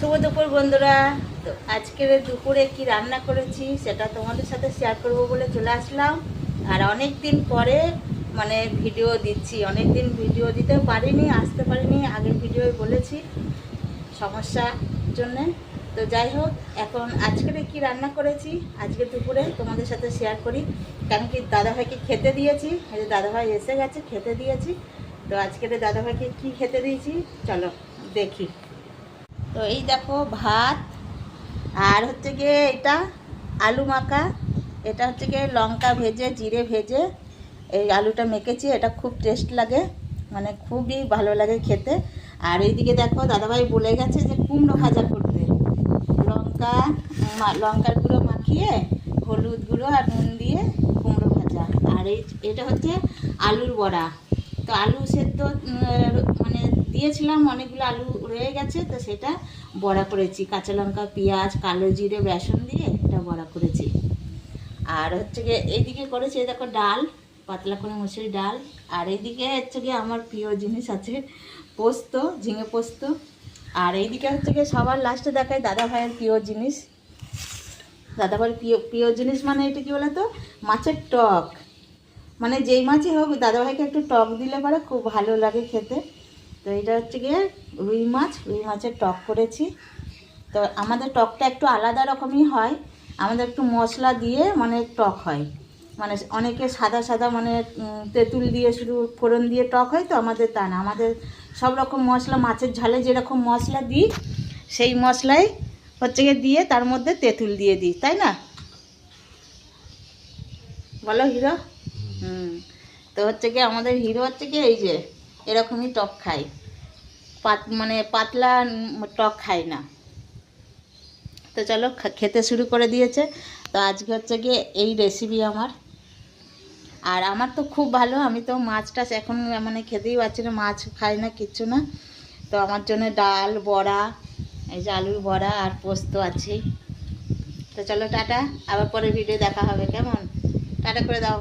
শুভ দুপুর বন্ধুরা। তো আজকের দুপুরে কি রান্না করেছি সেটা তোমাদের সাথে শেয়ার করব বলে চলে আসলাম। আর অনেক দিন পরে মানে ভিডিও দিচ্ছি, অনেক দিন ভিডিও দিতে পারিনি, আসতে পারিনি, আগের ভিডিওয় বলেছি সমস্যার জন্যে। তো যাই হোক, এখন আজকের কি রান্না করেছি আজকে দুপুরে তোমাদের সাথে শেয়ার করি। কারণ কি দাদাভাইকে খেতে দিয়েছি, এই যে দাদাভাই এসে গেছে, খেতে দিয়েছি। তো আজকের দাদাভাইকে কি খেতে দিয়েছি চলো দেখি। তো এই দেখো ভাত, আর হচ্ছে গিয়ে এটা আলু মাখা, এটা হচ্ছে গিয়ে লঙ্কা ভেজে জিরে ভেজে এই আলুটা মেখেছি, এটা খুব টেস্ট লাগে, মানে খুবই ভালো লাগে খেতে। আর এইদিকে দেখো দাদাভাই বলে গেছে যে কুমড়ো ভাজা করতে, লঙ্কার গুঁড়ো মাখিয়ে হলুদ গুঁড়ো আর নুন দিয়ে কুমড়ো ভাজা। আর এটা হচ্ছে আলুর বড়া। তো আলু সেদ্ধ মানে দিয়েছিলাম, অনেকগুলো আলু রয়ে গেছে, তো সেটা বড়া করেছি, কাঁচা লঙ্কা পেঁয়াজ কালো জিরে বেসন দিয়ে এটা বড়া করেছি। আর হচ্ছে গিয়ে এইদিকে করেছি দেখো ডাল, পাতলা করে মুসুরি ডাল। আর এইদিকে হচ্ছে গিয়ে আমার প্রিয় জিনিস আছে পোস্ত, ঝিঙে পোস্ত। আর এইদিকে হচ্ছে গিয়ে সবার লাস্টে দেখায় দাদা ভাইয়ের প্রিয় জিনিস। দাদা ভাইয়ের প্রিয় জিনিস মানে এটা কী বলো তো, মাছের টক। মানে যেই মাছই হোক দাদাভাইকে একটু টক দিলে পরে খুব ভালো লাগে খেতে। তো এটা হচ্ছে গিয়ে রুই মাছের টক করেছি। তো আমাদের টকটা একটু আলাদা রকমই হয়, আমাদের একটু মশলা দিয়ে মানে টক হয়। মানে অনেকে সাদা সাদা মানে তেঁতুল দিয়ে শুধু ফোড়ন দিয়ে টক হয়, তো আমাদের তা না, আমাদের সব রকম মশলা, মাছের ঝালে যেরকম মশলা দিই সেই মশলাই হচ্ছে গিয়ে দিয়ে তার মধ্যে তেঁতুল দিয়ে দিই, তাই না বলো হিরো? তো হচ্ছে কি আমাদের হিরো হচ্ছে কি এই যে এরকমই টক খায়, মানে পাতলা টক খায় না। তো চলো খেতে শুরু করে দিয়েছে। তো আজকে হচ্ছে গিয়ে এই রেসিপি আমার। আর আমার তো খুব ভালো, আমি তো মাছ টাছ এখন মানে খেতেই পারছি না, মাছ খাই না, কিচ্ছু না। তো আমার জন্য ডাল বড়া, এই যে আলুর বড়া আর পোস্ত আছেই। তো চলো টাটা, আবার পরে ভিডিও দেখা হবে, কেমন? টাটা করে দাও।